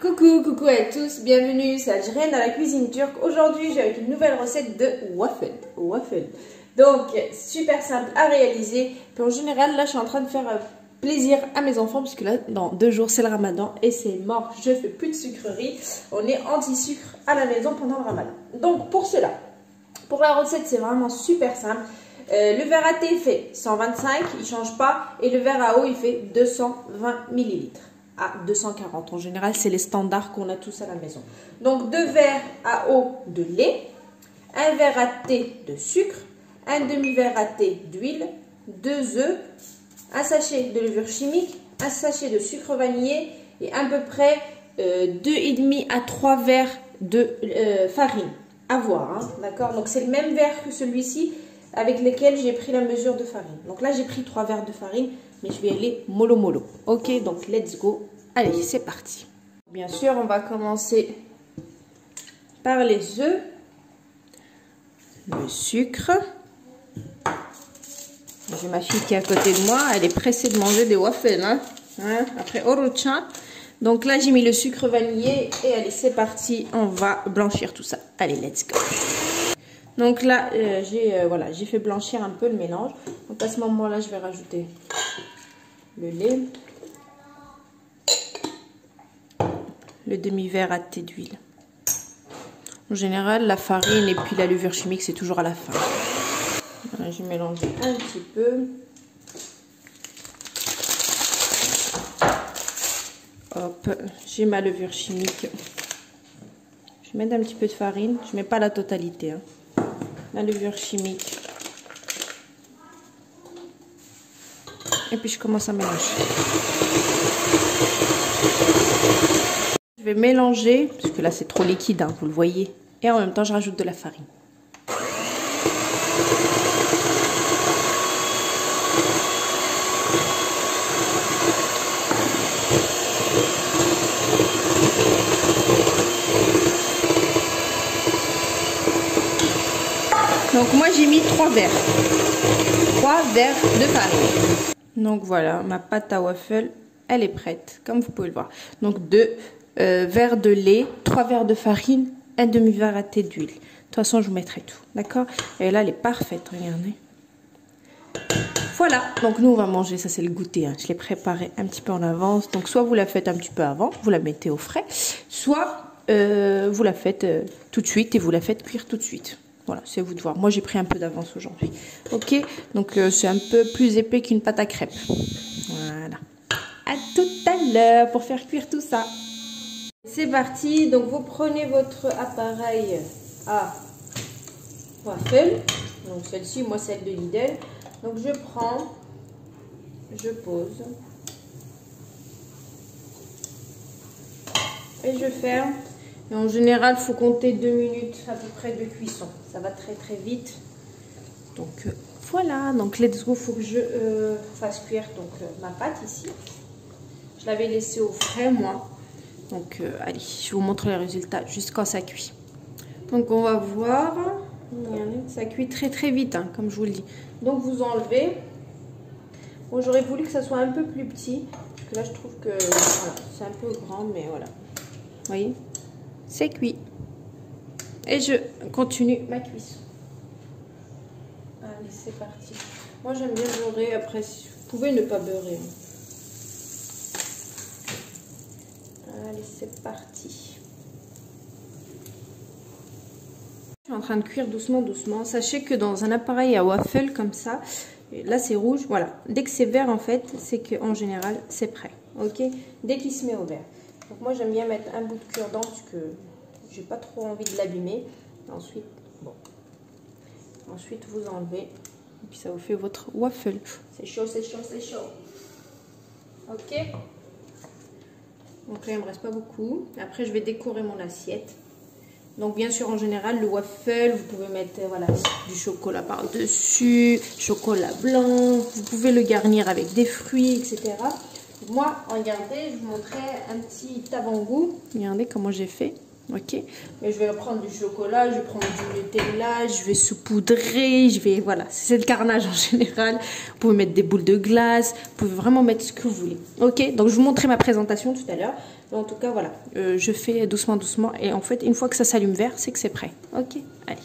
Coucou à tous, bienvenue, c'est Algérienne dans la cuisine turque. Aujourd'hui, j'ai avec une nouvelle recette de waffle. Donc, super simple à réaliser. Puis en général, là, je suis en train de faire plaisir à mes enfants, puisque là, dans 2 jours, c'est le ramadan et c'est mort. Je fais plus de sucreries. On est anti-sucre à la maison pendant le ramadan. Donc, pour cela, pour la recette, c'est vraiment super simple. Le verre à thé fait 125, il ne change pas. Et le verre à eau, il fait 220 ml. À 240. En général, c'est les standards qu'on a tous à la maison. Donc, 2 verres à eau de lait, 1 verre à thé de sucre, 1 demi-verre à thé d'huile, 2 œufs, un sachet de levure chimique, un sachet de sucre vanillé et à peu près 2,5 à 3 verres de farine. À voir, hein, d'accord? Donc, c'est le même verre que celui-ci avec lequel j'ai pris la mesure de farine. Donc là, j'ai pris 3 verres de farine, mais je vais aller mollo. Ok, donc let's go. Allez, c'est parti. Bien sûr, on va commencer par les œufs, le sucre. J'ai ma fille qui est à côté de moi, elle est pressée de manger des waffles, hein, après Orocha. Donc là, j'ai mis le sucre vanillé et allez, c'est parti, on va blanchir tout ça. Allez, let's go. Donc là, j'ai fait blanchir un peu le mélange. Donc à ce moment-là, je vais rajouter le lait, le demi-verre à thé d'huile. En général, la farine et puis la levure chimique, c'est toujours à la fin. Voilà, je mélange un petit peu. Hop, j'ai ma levure chimique. Je vais mettre un petit peu de farine. Je ne mets pas la totalité, hein. La levure chimique. Et puis je commence à mélanger. Je vais mélanger, parce que là c'est trop liquide, hein, vous le voyez. Et en même temps je rajoute de la farine. Donc moi j'ai mis 3 verres. 3 verres de farine. Donc voilà, ma pâte à waffle, elle est prête, comme vous pouvez le voir. Donc 2 verres de lait, 3 verres de farine, un demi-verre à thé d'huile. De toute façon, je vous mettrai tout, d'accord? Et là, elle est parfaite, regardez. Voilà, donc nous, on va manger, ça c'est le goûter, hein. Je l'ai préparé un petit peu en avance. Donc soit vous la faites un petit peu avant, vous la mettez au frais, soit vous la faites tout de suite et vous la faites cuire tout de suite. Voilà, c'est à vous de voir. Moi, j'ai pris un peu d'avance aujourd'hui. Ok, donc c'est un peu plus épais qu'une pâte à crêpes. Voilà. À tout à l'heure pour faire cuire tout ça. C'est parti. Donc, vous prenez votre appareil à waffle. Donc, celle-ci, moi, celle de Lidl. Donc, je prends, je pose et je ferme. Et en général, il faut compter 2 minutes à peu près de cuisson. Ça va très vite. Donc voilà, donc let's go, il faut que je fasse cuire ma pâte ici. Je l'avais laissée au frais moi. Donc allez, je vous montre les résultats juste quand ça cuit. Donc on va voir. Regardez, ça cuit très vite, hein, comme je vous le dis. Donc vous enlevez. Bon, j'aurais voulu que ça soit un peu plus petit. Parce que là, je trouve que voilà, c'est un peu grand, mais voilà. Vous voyez ? C'est cuit. Et je continue ma cuisson. Allez, c'est parti. Moi, j'aime bien beurrer. Après, si vous pouvez ne pas beurrer. Allez, c'est parti. Je suis en train de cuire doucement. Sachez que dans un appareil à waffle comme ça, là, c'est rouge. Voilà. Dès que c'est vert, en fait, c'est qu'en général, c'est prêt. Ok? Dès qu'il se met au vert. Donc moi j'aime bien mettre un bout de cure-dent parce que j'ai pas trop envie de l'abîmer. Ensuite, bon. Ensuite vous enlevez et puis ça vous fait votre waffle. C'est chaud. Ok. Donc là il me reste pas beaucoup. Après je vais décorer mon assiette. Donc bien sûr en général le waffle vous pouvez mettre voilà du chocolat par dessus, chocolat blanc. Vous pouvez le garnir avec des fruits, etc. Moi, regardez, je vous montrais un petit avant-goût. Regardez comment j'ai fait. Ok, mais je vais prendre du chocolat, je vais prendre du Nutella, je vais saupoudrer, voilà, c'est le carnage en général. Vous pouvez mettre des boules de glace, vous pouvez vraiment mettre ce que vous voulez. Ok, donc je vous montrerai ma présentation tout à l'heure. En tout cas, voilà, je fais doucement, doucement. Et en fait, une fois que ça s'allume vert, c'est que c'est prêt. Ok, allez.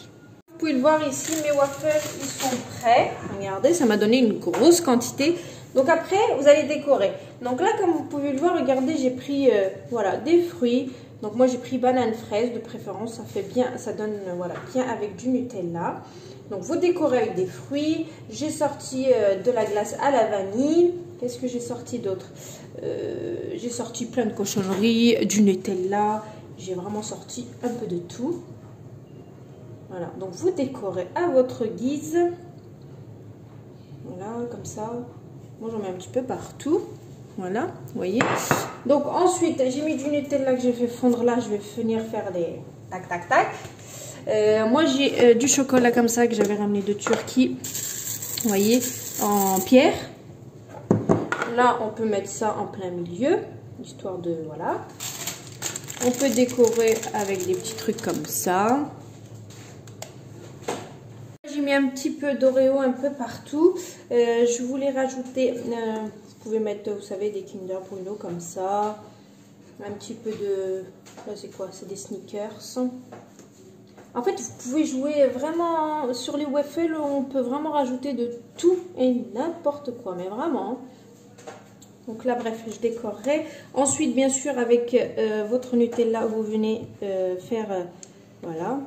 Vous pouvez le voir ici, mes waffles, ils sont prêts. Regardez, ça m'a donné une grosse quantité. Donc après, vous allez décorer. Donc là, comme vous pouvez le voir, regardez, j'ai pris voilà, des fruits. Donc moi, j'ai pris banane fraise de préférence. Ça fait bien, ça donne voilà, bien avec du Nutella. Donc vous décorez avec des fruits. J'ai sorti de la glace à la vanille. Qu'est-ce que j'ai sorti d'autre? J'ai sorti plein de cochonneries, du Nutella. J'ai vraiment sorti un peu de tout. Voilà, donc vous décorez à votre guise. Voilà, comme ça. Moi, j'en mets un petit peu partout. Voilà, vous voyez. Donc ensuite, j'ai mis du Nutella que j'ai fait fondre là. Je vais venir faire des tac, tac, tac. Moi, j'ai du chocolat comme ça que j'avais ramené de Turquie. Vous voyez, en pierre. Là, on peut mettre ça en plein milieu. Histoire de, voilà. On peut décorer avec des petits trucs comme ça. J'ai mis un petit peu d'Oreo un peu partout. Je voulais rajouter, vous pouvez mettre, vous savez, des Kinder Bueno comme ça. Un petit peu de, là c'est quoi? C'est des sneakers. En fait, vous pouvez jouer vraiment, sur les waffles, on peut vraiment rajouter de tout et n'importe quoi, mais vraiment. Donc là, bref, je décorerai. Ensuite, bien sûr, avec votre Nutella, vous venez faire, voilà.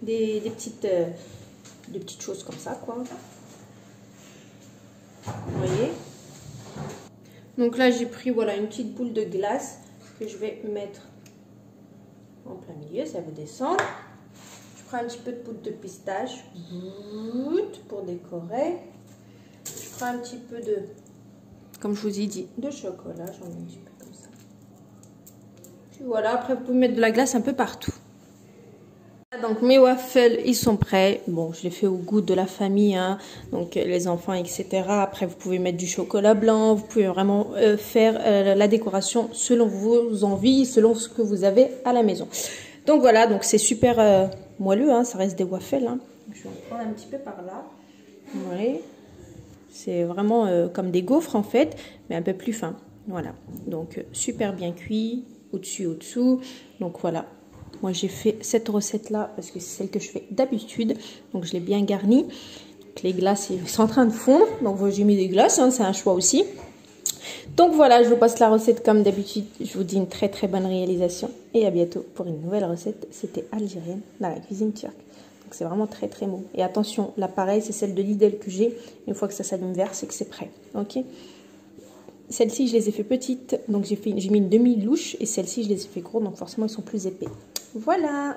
Des petites choses comme ça, quoi. Vous voyez? Donc là, j'ai pris, voilà, une petite boule de glace que je vais mettre en plein milieu. Ça va descendre. Je prends un petit peu de poudre de pistache pour décorer. Je prends un petit peu de, comme je vous ai dit, de chocolat. J'en mets un petit peu comme ça. Puis voilà, après, vous pouvez mettre de la glace un peu partout. Donc mes waffles, ils sont prêts. Bon, je les fais au goût de la famille, hein. Donc les enfants, etc. Après, vous pouvez mettre du chocolat blanc. Vous pouvez vraiment faire la décoration selon vos envies, selon ce que vous avez à la maison. Donc voilà, donc c'est super moelleux, hein. Ça reste des waffles, hein. Je vais en prendre un petit peu par là. Vous voyez, c'est vraiment comme des gaufres en fait, mais un peu plus fin. Voilà, donc super bien cuit, au-dessus, au-dessous. Donc voilà. Moi, j'ai fait cette recette-là parce que c'est celle que je fais d'habitude. Donc, je l'ai bien garnie. Donc, les glaces sont en train de fondre. Donc, j'ai mis des glaces. Hein, c'est un choix aussi. Donc, voilà, je vous passe la recette comme d'habitude. Je vous dis une très, très bonne réalisation. Et à bientôt pour une nouvelle recette. C'était algérienne dans la cuisine turque. Donc, c'est vraiment très, très bon. Et attention, là, pareil, c'est celle de Lidl que j'ai. Une fois que ça s'allume vert, c'est que c'est prêt. OK? Celles-ci, je les ai fait petites. Donc, j'ai mis une demi-louche. Et celles-ci, je les ai fait gros. Donc, forcément, ils sont plus épais. Voilà.